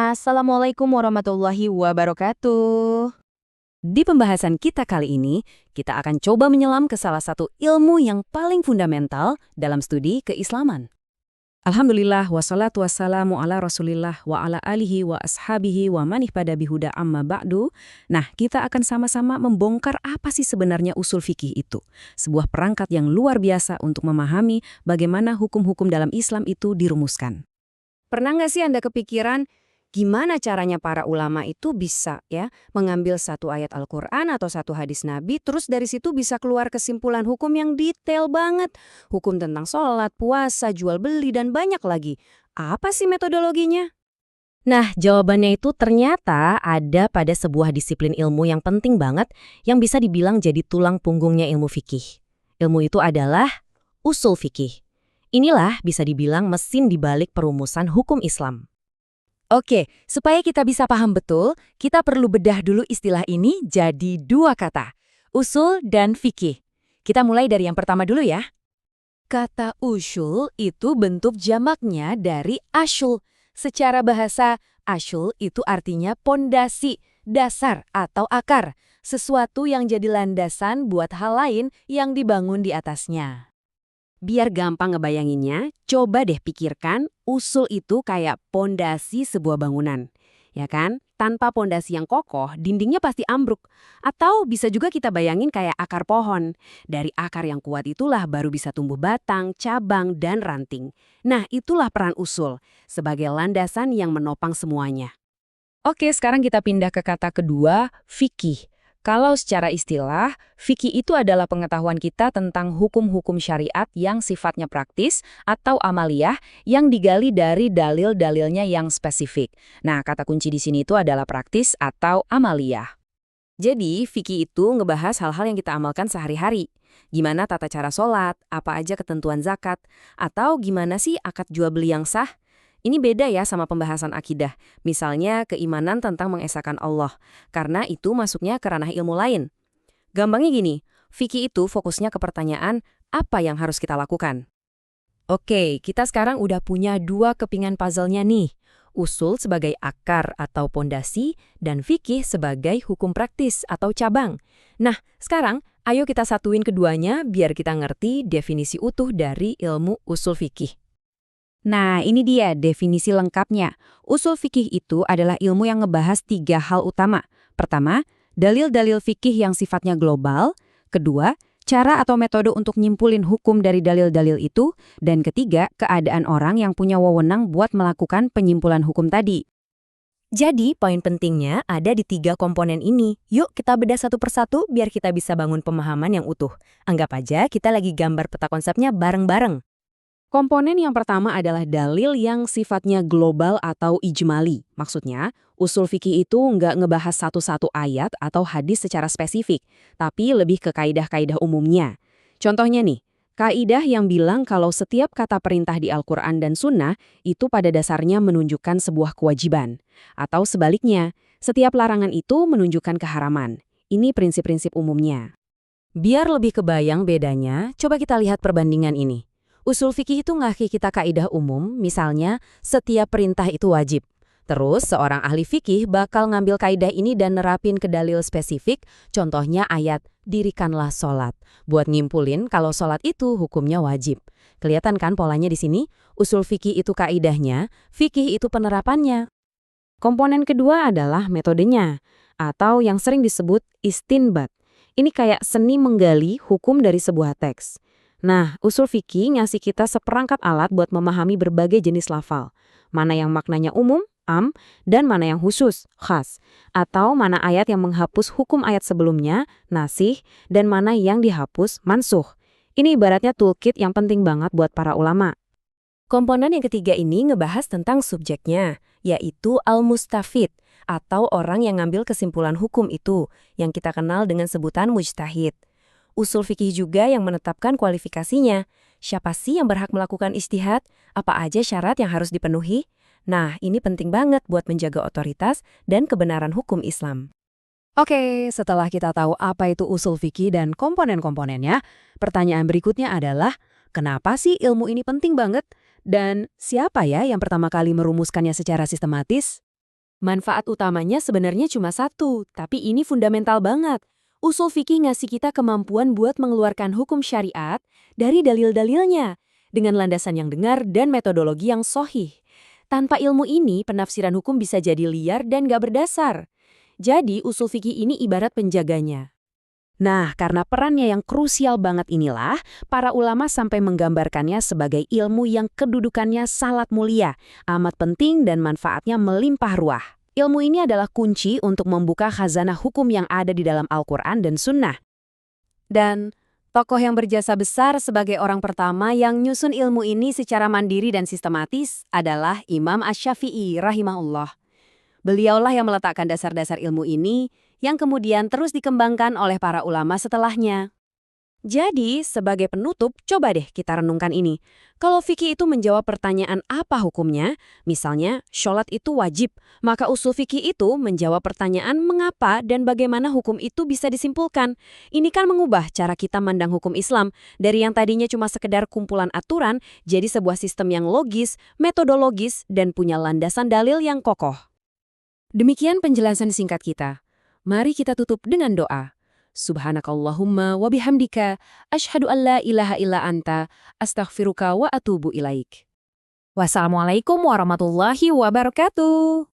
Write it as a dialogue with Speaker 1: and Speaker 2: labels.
Speaker 1: Assalamualaikum warahmatullahi wabarakatuh.
Speaker 2: Di pembahasan kita kali ini, kita akan coba menyelam ke salah satu ilmu yang paling fundamental dalam studi keislaman. Alhamdulillah, wassalatu wassalamu ala rasulillah wa ala alihi wa ashabihi wa manihpada bihuda amma ba'du. Nah, kita akan sama-sama membongkar apa sih sebenarnya usul fikih itu. Sebuah perangkat yang luar biasa untuk memahami bagaimana hukum-hukum dalam Islam itu dirumuskan. Pernah nggak sih Anda kepikiran gimana caranya para ulama itu bisa mengambil satu ayat Al-Quran atau satu hadis Nabi, terus dari situ bisa keluar kesimpulan hukum yang detail banget. Hukum tentang sholat, puasa, jual beli, dan banyak lagi. Apa sih metodologinya? Nah, jawabannya itu ternyata ada pada sebuah disiplin ilmu yang penting banget yang bisa dibilang jadi tulang punggungnya ilmu fikih. Ilmu itu adalah usul fikih. Inilah bisa dibilang mesin dibalik perumusan hukum Islam. Oke, supaya kita bisa paham betul, kita perlu bedah dulu istilah ini jadi dua kata, usul dan fikih. Kita mulai dari yang pertama dulu ya. Kata usul itu bentuk jamaknya dari asyul. Secara bahasa, asyul itu artinya pondasi, dasar atau akar, sesuatu yang jadi landasan buat hal lain yang dibangun di atasnya. Biar gampang ngebayanginnya, coba deh pikirkan usul itu kayak pondasi sebuah bangunan. Ya kan? Tanpa pondasi yang kokoh, dindingnya pasti ambruk. Atau bisa juga kita bayangin kayak akar pohon. Dari akar yang kuat itulah baru bisa tumbuh batang, cabang, dan ranting. Nah, itulah peran usul, sebagai landasan yang menopang semuanya. Oke, sekarang kita pindah ke kata kedua, fikih. Kalau secara istilah, fikih itu adalah pengetahuan kita tentang hukum-hukum syariat yang sifatnya praktis atau amaliyah yang digali dari dalil-dalilnya yang spesifik. Nah, kata kunci di sini itu adalah praktis atau amaliyah. Jadi, fikih itu ngebahas hal-hal yang kita amalkan sehari-hari. Gimana tata cara sholat, apa aja ketentuan zakat, atau gimana sih akad jual beli yang sah? Ini beda ya sama pembahasan akidah, misalnya keimanan tentang mengesahkan Allah, karena itu masuknya ke ranah ilmu lain. Gampangnya gini, fikih itu fokusnya ke pertanyaan, apa yang harus kita lakukan? Oke, kita sekarang udah punya dua kepingan puzzle-nya nih. Usul sebagai akar atau pondasi, dan fikih sebagai hukum praktis atau cabang. Nah, sekarang ayo kita satuin keduanya biar kita ngerti definisi utuh dari ilmu usul fikih. Nah, ini dia definisi lengkapnya. Usul fikih itu adalah ilmu yang ngebahas tiga hal utama. Pertama, dalil-dalil fikih yang sifatnya global. Kedua, cara atau metode untuk nyimpulin hukum dari dalil-dalil itu. Dan ketiga, keadaan orang yang punya wewenang buat melakukan penyimpulan hukum tadi. Jadi, poin pentingnya ada di tiga komponen ini. Yuk kita bedah satu persatu biar kita bisa bangun pemahaman yang utuh. Anggap aja kita lagi gambar peta konsepnya bareng-bareng. Komponen yang pertama adalah dalil yang sifatnya global atau ijmali. Maksudnya, usul fikih itu nggak ngebahas satu-satu ayat atau hadis secara spesifik, tapi lebih ke kaidah-kaidah umumnya. Contohnya nih, kaidah yang bilang kalau setiap kata perintah di Al-Quran dan Sunnah itu pada dasarnya menunjukkan sebuah kewajiban. Atau sebaliknya, setiap larangan itu menunjukkan keharaman. Ini prinsip-prinsip umumnya. Biar lebih kebayang bedanya, coba kita lihat perbandingan ini. Usul fikih itu ngasih kita kaidah umum, misalnya setiap perintah itu wajib. Terus seorang ahli fikih bakal ngambil kaidah ini dan nerapin ke dalil spesifik, contohnya ayat dirikanlah sholat, buat ngimpulin kalau sholat itu hukumnya wajib. Kelihatan kan polanya di sini? Usul fikih itu kaidahnya, fikih itu penerapannya. Komponen kedua adalah metodenya, atau yang sering disebut istinbat. Ini kayak seni menggali hukum dari sebuah teks. Nah, usul fikih ngasih kita seperangkat alat buat memahami berbagai jenis lafal. Mana yang maknanya umum, am, dan mana yang khusus, khas. Atau mana ayat yang menghapus hukum ayat sebelumnya, nasih, dan mana yang dihapus, mansuh. Ini ibaratnya toolkit yang penting banget buat para ulama. Komponen yang ketiga ini ngebahas tentang subjeknya, yaitu al-mustafid, atau orang yang ngambil kesimpulan hukum itu, yang kita kenal dengan sebutan mujtahid. Usul fikih juga yang menetapkan kualifikasinya. Siapa sih yang berhak melakukan ijtihad? Apa aja syarat yang harus dipenuhi? Nah, ini penting banget buat menjaga otoritas dan kebenaran hukum Islam. Oke, setelah kita tahu apa itu usul fikih dan komponen-komponennya, pertanyaan berikutnya adalah, kenapa sih ilmu ini penting banget? Dan siapa ya yang pertama kali merumuskannya secara sistematis? Manfaat utamanya sebenarnya cuma satu, tapi ini fundamental banget. Usul fikih ngasih kita kemampuan buat mengeluarkan hukum syariat dari dalil-dalilnya, dengan landasan yang benar dan metodologi yang sahih. Tanpa ilmu ini, penafsiran hukum bisa jadi liar dan gak berdasar. Jadi, usul fikih ini ibarat penjaganya. Nah, karena perannya yang krusial banget inilah, para ulama sampai menggambarkannya sebagai ilmu yang kedudukannya sangat mulia, amat penting dan manfaatnya melimpah ruah. Ilmu ini adalah kunci untuk membuka khazanah hukum yang ada di dalam Al-Quran dan Sunnah. Dan tokoh yang berjasa besar sebagai orang pertama yang nyusun ilmu ini secara mandiri dan sistematis adalah Imam Asy-Syafi'i rahimahullah. Beliaulah yang meletakkan dasar-dasar ilmu ini, yang kemudian terus dikembangkan oleh para ulama setelahnya. Jadi, sebagai penutup, coba deh kita renungkan ini. Kalau fikih itu menjawab pertanyaan apa hukumnya, misalnya sholat itu wajib, maka usul fikih itu menjawab pertanyaan mengapa dan bagaimana hukum itu bisa disimpulkan. Ini kan mengubah cara kita mandang hukum Islam, dari yang tadinya cuma sekedar kumpulan aturan, jadi sebuah sistem yang logis, metodologis, dan punya landasan dalil yang kokoh. Demikian penjelasan singkat kita. Mari kita tutup dengan doa. Subhanakallahumma wa bihamdika, asyhadu an la ilaha illa anta, astaghfiruka wa atubu ilaik. Wassalamualaikum warahmatullahi wabarakatuh.